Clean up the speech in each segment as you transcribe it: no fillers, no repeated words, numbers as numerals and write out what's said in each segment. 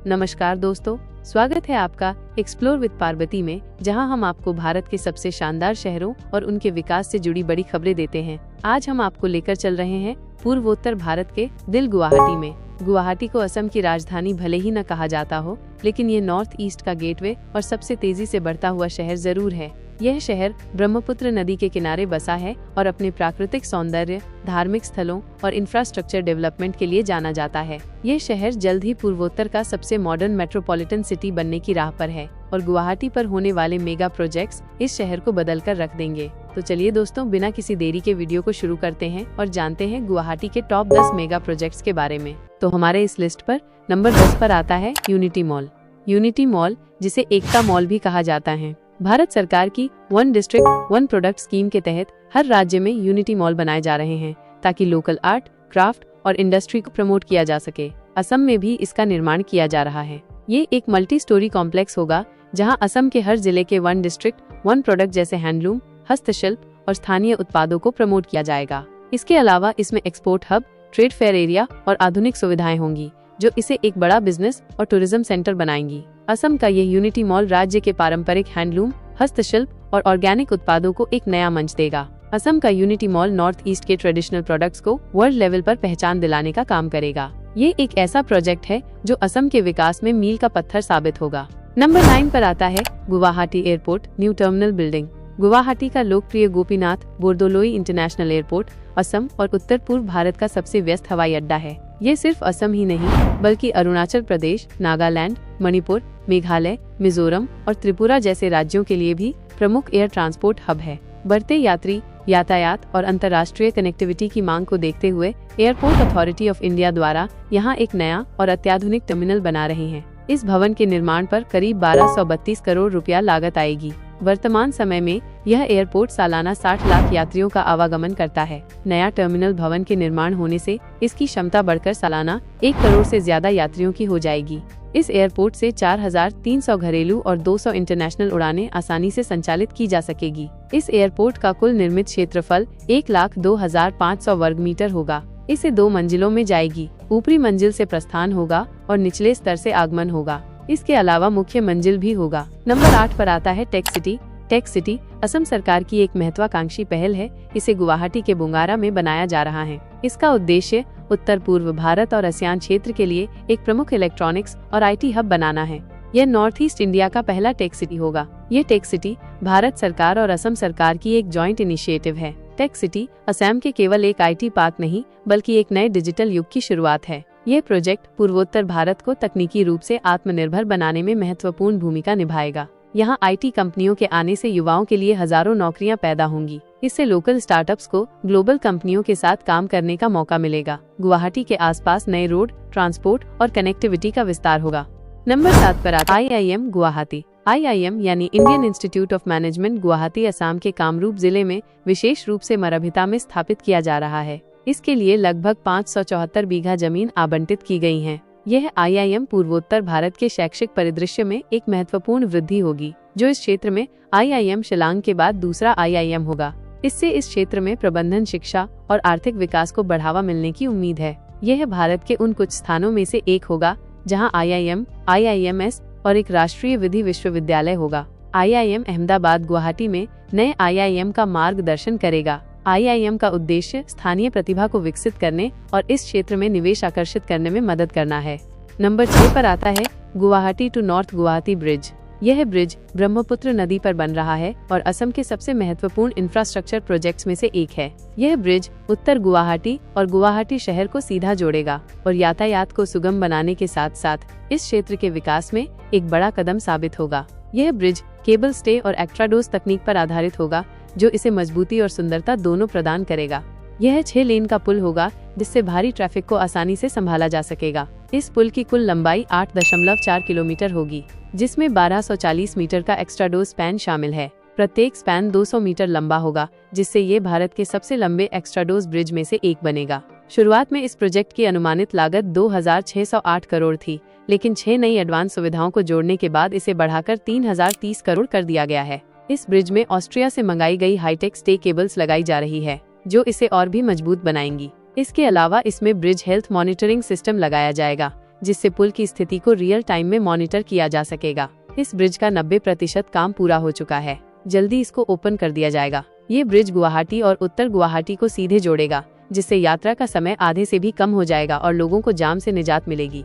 नमस्कार दोस्तों, स्वागत है आपका एक्सप्लोर विद पार्वती में, जहां हम आपको भारत के सबसे शानदार शहरों और उनके विकास से जुड़ी बड़ी खबरें देते हैं। आज हम आपको लेकर चल रहे हैं पूर्वोत्तर भारत के दिल गुवाहाटी में। गुवाहाटी को असम की राजधानी भले ही न कहा जाता हो, लेकिन ये नॉर्थ ईस्ट का गेटवे और सबसे तेजी से बढ़ता हुआ शहर जरूर है। यह शहर ब्रह्मपुत्र नदी के किनारे बसा है और अपने प्राकृतिक सौंदर्य, धार्मिक स्थलों और इंफ्रास्ट्रक्चर डेवलपमेंट के लिए जाना जाता है। यह शहर जल्द ही पूर्वोत्तर का सबसे मॉडर्न मेट्रोपॉलिटन सिटी बनने की राह पर है और गुवाहाटी पर होने वाले मेगा प्रोजेक्ट्स इस शहर को बदल कर रख देंगे। तो चलिए दोस्तों, बिना किसी देरी के वीडियो को शुरू करते हैं और जानते हैं गुवाहाटी के टॉप 10 मेगा प्रोजेक्ट्स के बारे में। तो हमारे इस लिस्ट पर नंबर 10 पर आता है यूनिटी मॉल। यूनिटी मॉल, जिसे एकता मॉल भी कहा जाता है, भारत सरकार की one district one product scheme के तहत हर राज्य में यूनिटी मॉल बनाए जा रहे हैं ताकि लोकल आर्ट, क्राफ्ट और इंडस्ट्री को प्रमोट किया जा सके। असम में भी इसका निर्माण किया जा रहा है। ये एक मल्टी स्टोरी कॉम्प्लेक्स होगा जहां असम के हर जिले के वन डिस्ट्रिक्ट वन प्रोडक्ट जैसे हैंडलूम, हस्तशिल्प और स्थानीय उत्पादों को प्रमोट किया जाएगा। इसके अलावा इसमें export hub, trade fair area और आधुनिक सुविधाएं होंगी जो इसे एक बड़ा बिजनेस और टूरिज्म सेंटर बनाएंगी। असम का यह यूनिटी मॉल राज्य के पारंपरिक हैंडलूम, हस्तशिल्प और ऑर्गेनिक उत्पादों को एक नया मंच देगा। असम का यूनिटी मॉल नॉर्थ ईस्ट के ट्रेडिशनल प्रोडक्ट्स को वर्ल्ड लेवल पर पहचान दिलाने का काम करेगा। ये एक ऐसा प्रोजेक्ट है जो असम के विकास में मील का पत्थर साबित होगा। नंबर 9 पर आता है Guwahati airport new terminal building. Guwahati का लोकप्रिय गोपीनाथ बोरदोलोई इंटरनेशनल एयरपोर्ट असम और उत्तर पूर्व भारत का सबसे व्यस्त हवाई अड्डा है। ये सिर्फ असम ही नहीं बल्कि अरुणाचल प्रदेश, नागालैंड, मणिपुर, मेघालय, मिजोरम और त्रिपुरा जैसे राज्यों के लिए भी प्रमुख एयर ट्रांसपोर्ट हब है। बढ़ते यात्री यातायात और अंतर्राष्ट्रीय कनेक्टिविटी की मांग को देखते हुए एयरपोर्ट अथॉरिटी ऑफ इंडिया द्वारा यहाँ एक नया और अत्याधुनिक टर्मिनल बना रहे हैं। इस भवन के निर्माण पर करीब 1232 करोड़ रुपया लागत आएगी। वर्तमान समय में यह एयरपोर्ट सालाना 60 लाख यात्रियों का आवागमन करता है। नया टर्मिनल भवन के निर्माण होने से इसकी क्षमता बढ़कर सालाना 1 करोड़ से ज्यादा यात्रियों की हो जाएगी। इस एयरपोर्ट से 4300 घरेलू और 200 इंटरनेशनल उड़ानें आसानी से संचालित की जा सकेगी। इस एयरपोर्ट का कुल निर्मित क्षेत्रफल 1,02,500 वर्ग मीटर होगा। इसे 2 मंजिलों में जाएगी। ऊपरी मंजिल से प्रस्थान होगा और निचले स्तर से आगमन होगा। इसके अलावा मुख्य मंजिल भी होगा। नंबर 8 पर आता है tech city. Tech city Assam सरकार की एक महत्वाकांक्षी पहल है। इसे गुवाहाटी के बुंगारा में बनाया जा रहा है। इसका उद्देश्य उत्तर पूर्व भारत और आसियान क्षेत्र के लिए एक प्रमुख इलेक्ट्रॉनिक्स और IT हब बनाना है। यह नॉर्थ ईस्ट इंडिया का पहला टेक सिटी होगा। ये टेक सिटी भारत सरकार और असम सरकार की एक जॉइंट इनिशिएटिव है। टेक सिटी असम के केवल एक IT पार्क नहीं बल्कि एक नए डिजिटल युग की शुरुआत है। यह प्रोजेक्ट पूर्वोत्तर भारत को तकनीकी रूप से आत्मनिर्भर बनाने में महत्वपूर्ण भूमिका निभाएगा। यहाँ IT कंपनियों के आने से युवाओं के लिए हजारों नौकरियां पैदा होंगी। इससे लोकल स्टार्टअप्स को ग्लोबल कंपनियों के साथ काम करने का मौका मिलेगा। गुवाहाटी के आसपास नए रोड, ट्रांसपोर्ट और कनेक्टिविटी का विस्तार होगा। नंबर 7 पर आता है IIM गुवाहाटी। IIM यानी Indian institute of management Guwahati Assam के कामरूप जिले में विशेष रूप से मरभिता में स्थापित किया जा रहा है। इसके लिए लगभग 574 बीघा जमीन आवंटित की गई है। यह IIM पूर्वोत्तर भारत के शैक्षिक परिदृश्य में एक महत्वपूर्ण वृद्धि होगी, जो इस क्षेत्र में IIM शिलांग के बाद दूसरा IIM होगा। इससे इस क्षेत्र में प्रबंधन, शिक्षा और आर्थिक विकास को बढ़ावा मिलने की उम्मीद है। यह भारत के उन कुछ स्थानों में से एक होगा जहां IIM, IIMS और एक राष्ट्रीय विधि विश्वविद्यालय होगा। IIM अहमदाबाद गुवाहाटी में नए IIM का मार्गदर्शन करेगा। IIM का उद्देश्य स्थानीय प्रतिभा को विकसित करने और इस क्षेत्र में निवेश आकर्षित करने में मदद करना है। नंबर 6 पर आता है Guwahati to north Guwahati bridge. यह ब्रिज ब्रह्मपुत्र नदी पर बन रहा है और असम के सबसे महत्वपूर्ण इंफ्रास्ट्रक्चर प्रोजेक्ट्स में से एक है। यह ब्रिज उत्तर गुवाहाटी और गुवाहाटी शहर को सीधा जोड़ेगा और यातायात को सुगम बनाने के साथ साथ इस क्षेत्र के विकास में एक बड़ा कदम साबित होगा। यह ब्रिज केबल स्टे और एक्स्ट्राडोज तकनीक पर आधारित होगा, जो इसे मजबूती और सुंदरता दोनों प्रदान करेगा। यह 6 लेन का पुल होगा जिससे भारी ट्रैफिक को आसानी से संभाला जा सकेगा। इस पुल की कुल लंबाई 8.4 किलोमीटर होगी, जिसमें 1240 मीटर का एक्स्ट्राडोज स्पैन शामिल है। प्रत्येक स्पैन 200 मीटर लंबा होगा, जिससे ये भारत के सबसे लंबे एक्स्ट्राडोज ब्रिज में से एक बनेगा। शुरुआत में इस प्रोजेक्ट की अनुमानित लागत 2608 करोड़ थी, लेकिन 6 नई एडवांस सुविधाओं को जोड़ने के बाद इसे बढ़ाकर 3030 करोड़ कर दिया गया है। इस ब्रिज में ऑस्ट्रिया से मंगाई गई हाईटेक स्टे केबल्स लगाई जा रही है, जो इसे और भी मजबूत बनाएंगी। इसके अलावा इसमें ब्रिज हेल्थ मॉनिटरिंग सिस्टम लगाया जाएगा, जिससे पुल की स्थिति को रियल टाइम में मॉनिटर किया जा सकेगा। इस ब्रिज का 90% काम पूरा हो चुका है, जल्दी इसको ओपन कर दिया जाएगा। ये ब्रिज गुवाहाटी और उत्तर गुवाहाटी को सीधे जोड़ेगा, जिससे यात्रा का समय आधे से भी कम हो जाएगा और लोगों को जाम से निजात मिलेगी।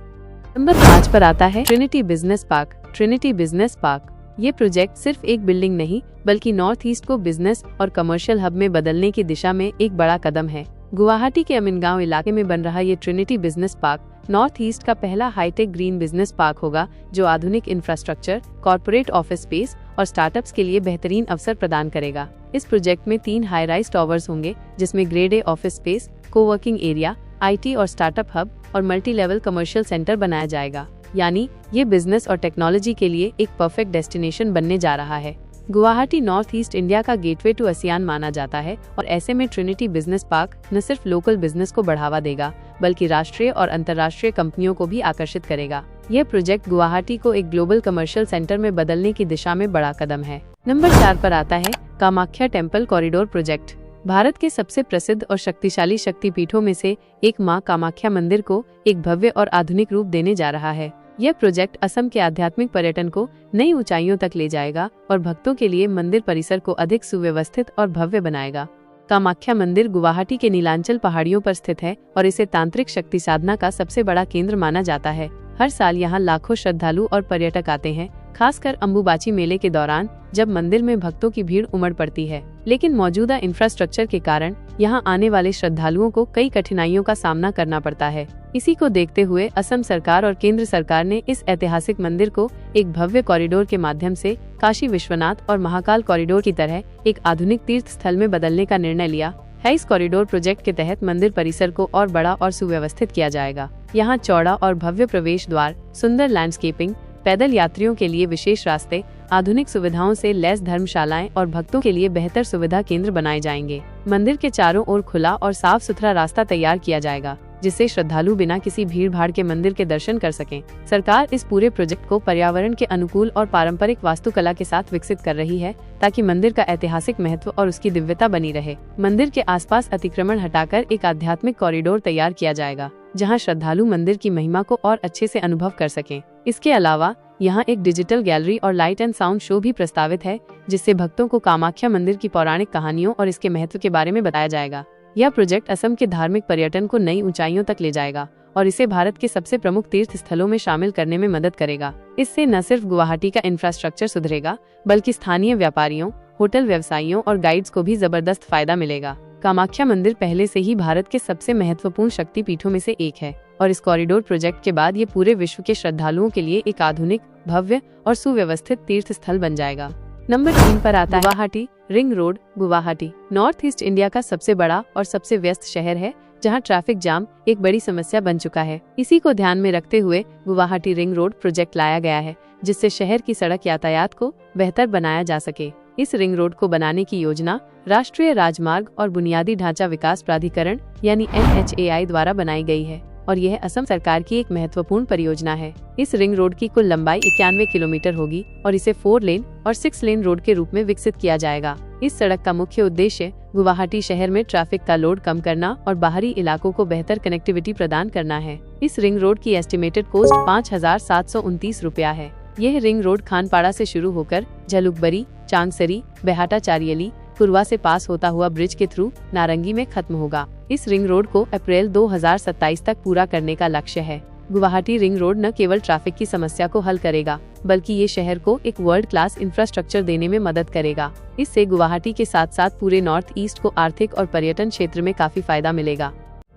नंबर 5 पर आता है Trinity business park. Trinity business park ये प्रोजेक्ट सिर्फ एक बिल्डिंग नहीं बल्कि नॉर्थ ईस्ट को बिजनेस और कमर्शियल हब में बदलने की दिशा में एक बड़ा कदम है। गुवाहाटी के अमीनगांव इलाके में बन रहा ये Trinity business park north east का पहला हाईटेक ग्रीन बिजनेस पार्क होगा, जो आधुनिक इंफ्रास्ट्रक्चर, कॉर्पोरेट ऑफिस स्पेस और स्टार्टअप्स के लिए बेहतरीन अवसर प्रदान करेगा। इस प्रोजेक्ट में 3 हाई राइज टावर्स होंगे, जिसमें grade A office space, coworking area, IT और स्टार्टअप हब और मल्टी लेवल कमर्शियल सेंटर बनाया जाएगा। यानी ये बिजनेस और टेक्नोलॉजी के लिए एक परफेक्ट डेस्टिनेशन बनने जा रहा है। गुवाहाटी नॉर्थ ईस्ट इंडिया का गेटवे टू आसियान माना जाता है और ऐसे में ट्रिनिटी बिजनेस पार्क न सिर्फ लोकल बिजनेस को बढ़ावा देगा बल्कि राष्ट्रीय और अंतर्राष्ट्रीय कंपनियों को भी आकर्षित करेगा। यह प्रोजेक्ट गुवाहाटी को एक ग्लोबल कमर्शियल सेंटर में बदलने की दिशा में बड़ा कदम है। नंबर 4 पर आता है Kamakhya temple corridor project. Bharat के सबसे प्रसिद्ध और शक्तिशाली शक्तिपीठों में से एक मां कामाख्या मंदिर को एक भव्य और आधुनिक रूप देने जा रहा है। यह प्रोजेक्ट असम के आध्यात्मिक पर्यटन को नई ऊंचाइयों तक ले जाएगा और भक्तों के लिए मंदिर परिसर को अधिक सुव्यवस्थित और भव्य बनाएगा। कामाख्या मंदिर गुवाहाटी के नीलांचल पहाड़ियों पर स्थित है और इसे तांत्रिक शक्ति साधना का सबसे बड़ा केंद्र माना जाता है। हर साल यहाँ लाखों श्रद्धालु और पर्यटक आते हैं, खासकर अंबुबाची मेले के दौरान जब मंदिर में भक्तों की भीड़ उमड़ पड़ती है। लेकिन मौजूदा इंफ्रास्ट्रक्चर के कारण यहाँ आने वाले श्रद्धालुओं को कई कठिनाइयों का सामना करना पड़ता है। इसी को देखते हुए असम सरकार और केंद्र सरकार ने इस ऐतिहासिक मंदिर को एक भव्य कॉरिडोर के माध्यम से काशी विश्वनाथ और महाकाल कॉरिडोर की तरह एक आधुनिक तीर्थ स्थल में बदलने का निर्णय लिया है। इस कॉरिडोर प्रोजेक्ट के तहत मंदिर परिसर को और बड़ा और सुव्यवस्थित किया जाएगा। यहाँ चौड़ा और भव्य प्रवेश द्वार, सुंदर लैंडस्केपिंग, पैदल यात्रियों के लिए विशेष रास्ते, आधुनिक सुविधाओं से लैस धर्मशालाएं और भक्तों के लिए बेहतर सुविधा केंद्र बनाए जाएंगे। मंदिर के चारों ओर खुला और साफ सुथरा रास्ता तैयार किया जाएगा, जिससे श्रद्धालु बिना किसी भीड़ भाड़ के मंदिर के दर्शन कर सकें। सरकार इस पूरे प्रोजेक्ट को पर्यावरण के अनुकूल और पारंपरिक वास्तुकला के साथ विकसित कर रही है, ताकि मंदिर का ऐतिहासिक महत्व और उसकी दिव्यता बनी रहे। मंदिर के आसपास अतिक्रमण हटाकर एक आध्यात्मिक कॉरिडोर तैयार किया जाएगा, जहां श्रद्धालु मंदिर की महिमा को और अच्छे से अनुभव कर सकें। इसके अलावा यहाँ एक डिजिटल गैलरी और लाइट एंड साउंड शो भी प्रस्तावित है, जिससे भक्तों को कामाख्या मंदिर की पौराणिक कहानियों और इसके महत्व के बारे में बताया जाएगा। यह प्रोजेक्ट असम के धार्मिक पर्यटन को नई ऊंचाइयों तक ले जाएगा और इसे भारत के सबसे प्रमुख तीर्थ स्थलों में शामिल करने में मदद करेगा। इससे न सिर्फ गुवाहाटी का इंफ्रास्ट्रक्चर सुधरेगा, बल्कि स्थानीय व्यापारियों, होटल व्यवसायियों और गाइड्स को भी जबरदस्त फायदा मिलेगा। कामाख्या मंदिर पहले से ही भारत के सबसे महत्वपूर्ण शक्ति पीठों में से एक है और इस कॉरिडोर प्रोजेक्ट के बाद ये पूरे विश्व के श्रद्धालुओं के लिए एक आधुनिक, भव्य और सुव्यवस्थित तीर्थ स्थल बन जाएगा। नंबर 3 पर आता है Guwahati ring road. Guwahati north East India का सबसे बड़ा और सबसे व्यस्त शहर है, जहां ट्रैफिक जाम एक बड़ी समस्या बन चुका है। इसी को ध्यान में रखते हुए गुवाहाटी रिंग रोड प्रोजेक्ट लाया गया है, जिससे शहर की सड़क यातायात को बेहतर बनाया जा सके। इस रिंग रोड को बनाने की योजना राष्ट्रीय राजमार्ग और बुनियादी ढांचा विकास प्राधिकरण यानी NHAI द्वारा बनाई गई है और यह असम सरकार की एक महत्वपूर्ण परियोजना है। इस रिंग रोड की कुल लंबाई 91 किलोमीटर होगी और इसे 4 लेन और 6 लेन रोड के रूप में विकसित किया जाएगा। इस सड़क का मुख्य उद्देश्य गुवाहाटी शहर में ट्रैफिक का लोड कम करना और बाहरी इलाकों को बेहतर कनेक्टिविटी प्रदान करना है। इस रिंग रोड की एस्टिमेटेड कॉस्ट 5,729 रुपया है। यह रिंग रोड खानपाड़ा से शुरू होकर झलुकबरी, चांगसरी, बेहाटा चारियली, कुरवा से पास होता हुआ ब्रिज के थ्रू नारंगी में खत्म होगा। इस रिंग रोड को अप्रैल 2027 तक पूरा करने का लक्ष्य है। गुवाहाटी रिंग रोड न केवल ट्रैफिक की समस्या को हल करेगा, बल्कि ये शहर को एक वर्ल्ड क्लास इंफ्रास्ट्रक्चर देने में मदद करेगा। इससे गुवाहाटी के साथ साथ पूरे नॉर्थ ईस्ट को आर्थिक और पर्यटन क्षेत्र में काफी फायदा मिलेगा।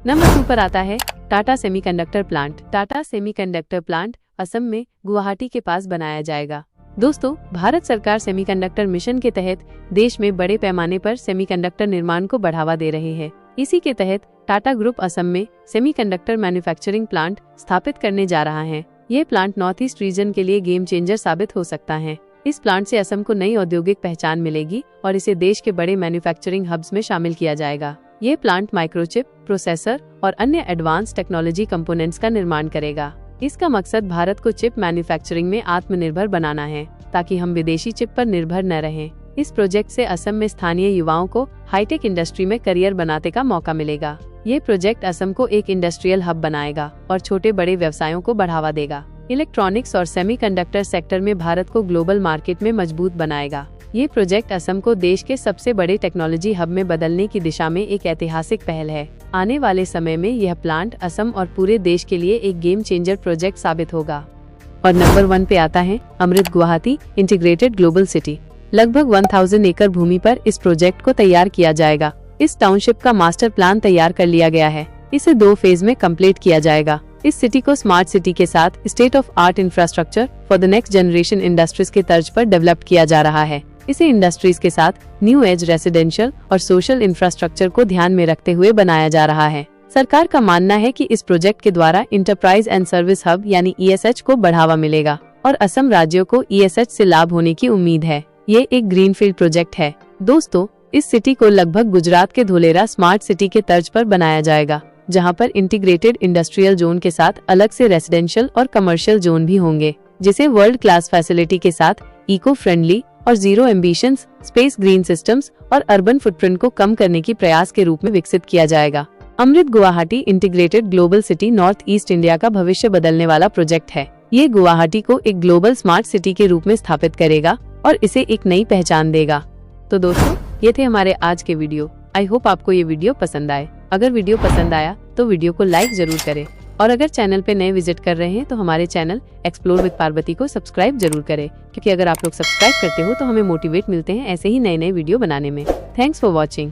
नंबर 2 पर आता है Tata semiconductor plant. Tata semiconductor plant Assam में गुवाहाटी के पास बनाया जाएगा। दोस्तों, भारत सरकार सेमीकंडक्टर मिशन के तहत देश में बड़े पैमाने पर सेमीकंडक्टर निर्माण को बढ़ावा दे रहे हैं। इसी के तहत टाटा ग्रुप असम में सेमीकंडक्टर मैन्युफैक्चरिंग प्लांट स्थापित करने जा रहा है। ये प्लांट नॉर्थ ईस्ट रीजन के लिए गेम चेंजर साबित हो सकता है। इस प्लांट से असम को नई औद्योगिक पहचान मिलेगी और इसे देश के बड़े मैन्युफैक्चरिंग हब्स में शामिल किया जाएगा। ये प्लांट माइक्रोचिप, प्रोसेसर और अन्य एडवांस टेक्नोलॉजी कंपोनेंट्स का निर्माण करेगा। इसका मकसद भारत को चिप मैन्युफैक्चरिंग में आत्मनिर्भर बनाना है, ताकि हम विदेशी चिप पर निर्भर न रहें। इस प्रोजेक्ट से असम में स्थानीय युवाओं को हाईटेक इंडस्ट्री में करियर बनाने का मौका मिलेगा। ये प्रोजेक्ट असम को एक इंडस्ट्रियल हब बनाएगा और छोटे बड़े व्यवसायों को बढ़ावा देगा। इलेक्ट्रॉनिक्स और सेमीकंडक्टर सेक्टर में भारत को ग्लोबल मार्केट में मजबूत बनाएगा। ये प्रोजेक्ट असम को देश के सबसे बड़े टेक्नोलॉजी हब में बदलने की दिशा में एक ऐतिहासिक पहल है। आने वाले समय में यह प्लांट असम और पूरे देश के लिए एक गेम चेंजर प्रोजेक्ट साबित होगा। और नंबर 1 पे आता है अमृत गुवाहाटी इंटीग्रेटेड ग्लोबल सिटी। लगभग 1000 एकड़ भूमि पर इस प्रोजेक्ट को तैयार किया जाएगा। इस टाउनशिप का मास्टर प्लान तैयार कर लिया गया है। इसे 2 फेज में कंप्लीट किया जाएगा। इस सिटी को स्मार्ट सिटी के साथ state of art infrastructure for the next generation industries के तर्ज पर डेवलप किया जा रहा है। इसे इंडस्ट्रीज के साथ न्यू एज रेसिडेंशियल और सोशल इंफ्रास्ट्रक्चर को ध्यान में रखते हुए बनाया जा रहा है। सरकार का मानना है कि इस प्रोजेक्ट के द्वारा इंटरप्राइज एंड सर्विस हब यानी ESH को बढ़ावा मिलेगा और असम राज्यों को ESH से लाभ होने की उम्मीद है। ये एक ग्रीनफील्ड प्रोजेक्ट है। दोस्तों, इस सिटी को लगभग गुजरात के धोलेरा स्मार्ट सिटी के तर्ज पर बनाया जाएगा, जहां पर इंटीग्रेटेड इंडस्ट्रियल जोन के साथ अलग से रेसिडेंशियल और कमर्शियल जोन भी होंगे, जिसे वर्ल्ड क्लास फैसिलिटी के साथ इको फ्रेंडली और zero ambitions, space green systems और अर्बन फुटप्रिंट को कम करने की प्रयास के रूप में विकसित किया जाएगा। Amrit Guwahati Integrated Global City North East India का भविष्य बदलने वाला प्रोजेक्ट है। ये गुवाहाटी को एक ग्लोबल स्मार्ट सिटी के रूप में स्थापित करेगा और इसे एक नई पहचान देगा। तो दोस्तों, ये थे हमारे आज के वीडियो। आई होप आपको ये वीडियो पसंद आए। अगर वीडियो पसंद आया तो वीडियो को लाइक जरूर करें और अगर चैनल पे नए विजिट कर रहे हैं तो हमारे चैनल एक्सप्लोर विद पार्वती को सब्सक्राइब जरूर करें, क्योंकि अगर आप लोग सब्सक्राइब करते हो तो हमें मोटिवेट मिलते हैं ऐसे ही नए नए वीडियो बनाने में। Thanks for watching.